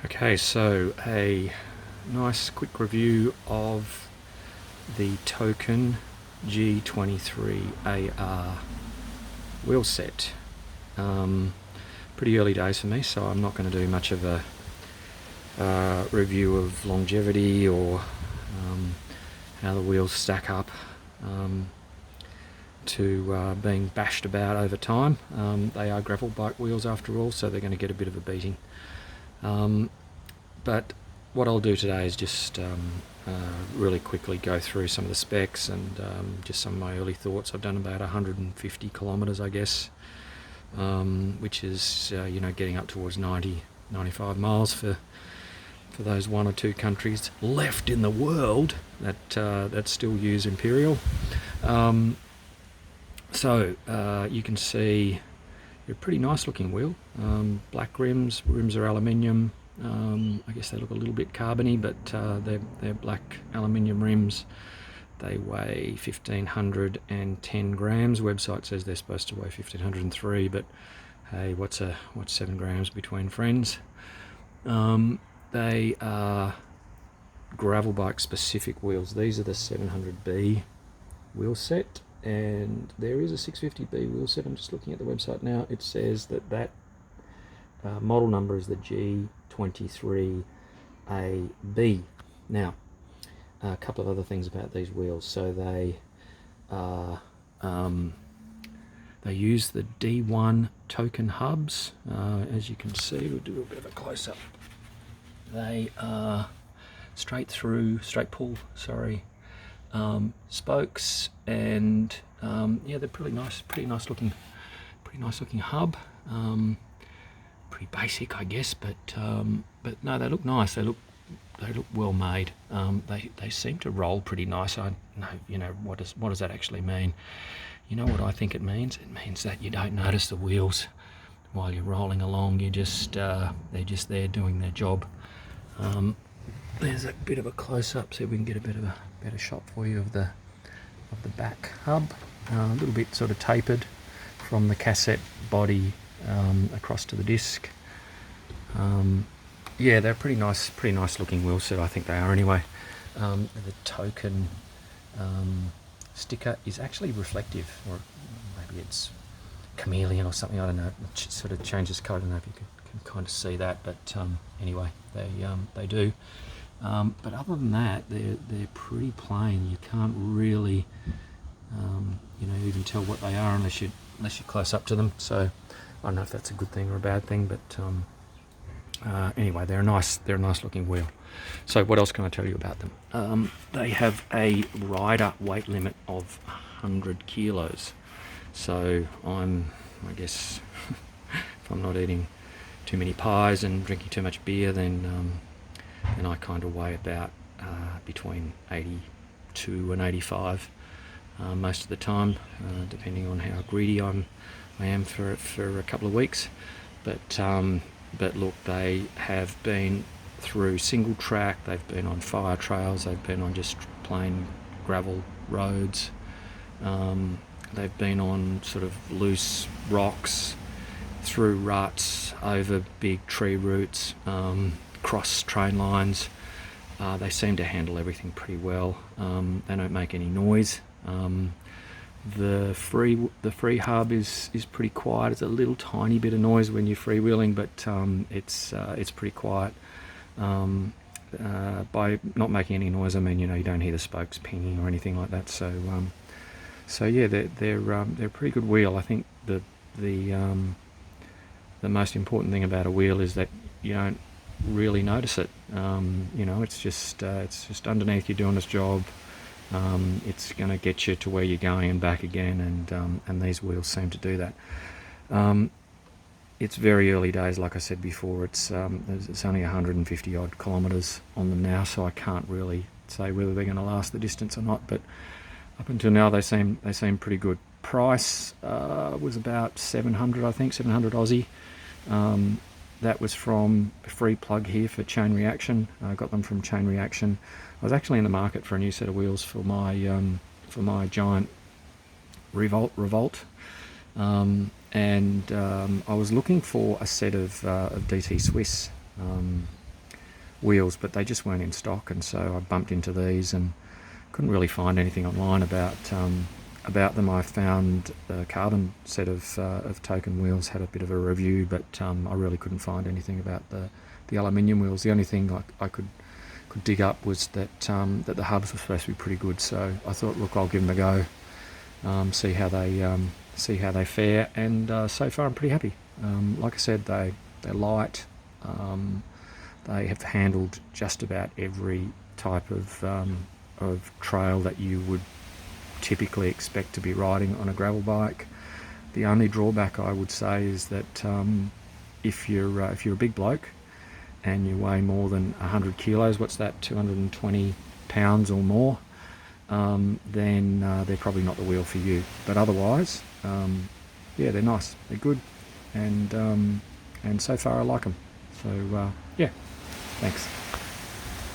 Okay, so a nice quick review of the Token G23AR wheelset. Pretty early days for me, so I'm not going to do much of a review of longevity or how the wheels stack up to being bashed about over time. They are gravel bike wheels after all, so they're going to get a bit of a beating. But what I'll do today is just really quickly go through some of the specs and just some of my early thoughts. I've done about 150 kilometres, I guess, which is getting up towards 95 miles for those one or two countries left in the world that still use Imperial. So you can see a pretty nice looking wheel. Black rims are aluminium. I guess they look a little bit carbony, but they're black aluminium rims. They weigh 1,510 grams. Website says they're supposed to weigh 1,503, but hey, what's 7 grams between friends? They are gravel bike specific wheels. These are the 700B wheel set, and there is a 650B wheel set. I'm just looking at the website now. It says that model number is the G23AB. Now, a couple of other things about these wheels. So they use the D1 token hubs. As you can see, we'll do a bit of a close-up. They are straight pull, spokes, and they're pretty nice looking hub. Pretty basic, I guess, but no, they look nice. They look well made. They seem to roll pretty nice. I know, what does that actually mean? You know what I think it means? It means that you don't notice the wheels while you're rolling along. They're just there doing their job. There's a bit of a close-up, so we can get a better shot for you of the back hub. A little bit sort of tapered from the cassette body across to the disc. They're pretty nice looking wheel set. I think they are anyway. The token sticker is actually reflective, or maybe it's chameleon or something. I don't know. It sort of changes colour. I don't know if you can kind of see that, but anyway, they do. But other than that, they're pretty plain. You can't really even tell what they are unless you close up to them. So I don't know if that's a good thing or a bad thing, but anyway, they're a nice looking wheel. So what else can I tell you about them? They have a rider weight limit of 100 kilos. So I guess if I'm not eating too many pies and drinking too much beer, then I kind of weigh about between 82 and 85 most of the time, depending on how greedy I am for a couple of weeks. But look, they have been through single track, they've been on fire trails, they've been on just plain gravel roads, they've been on sort of loose rocks, through ruts, over big tree roots, cross train lines. They seem to handle everything pretty well. They don't make any noise. The free hub is pretty quiet. It's a little tiny bit of noise when you're freewheeling, but it's pretty quiet. By not making any noise, I mean you don't hear the spokes pinging or anything like that. So they're a pretty good wheel. I think the most important thing about a wheel is that you don't really notice it. It's just underneath you doing its job. It's going to get you to where you're going and back again, and these wheels seem to do that. It's very early days, like I said before. It's only 150 odd kilometres on them now, so I can't really say whether they're going to last the distance or not. But up until now, they seem pretty good. Price was about 700, I think, 700 Aussie. That was from a free plug here for Chain Reaction. I got them from Chain Reaction. I was actually in the market for a new set of wheels for my giant Revolt, and I was looking for a set of DT Swiss wheels, but they just weren't in stock, and so I bumped into these and couldn't really find anything online about them. I found the carbon set of Token wheels had a bit of a review, but I really couldn't find anything about the aluminium wheels. The only thing I could dig up was that the hubs were supposed to be pretty good, so I thought, look, I'll give them a go, see how they fare, and so far I'm pretty happy. Like I said, they're light. They have handled just about every type of trail that you would typically expect to be riding on a gravel bike. The only drawback I would say is that if you're a big bloke and you weigh more than 100 kilos, what's that, 220 pounds or more, then they're probably not the wheel for you. But otherwise, yeah, they're nice, they're good, and so far I like them. So yeah, thanks.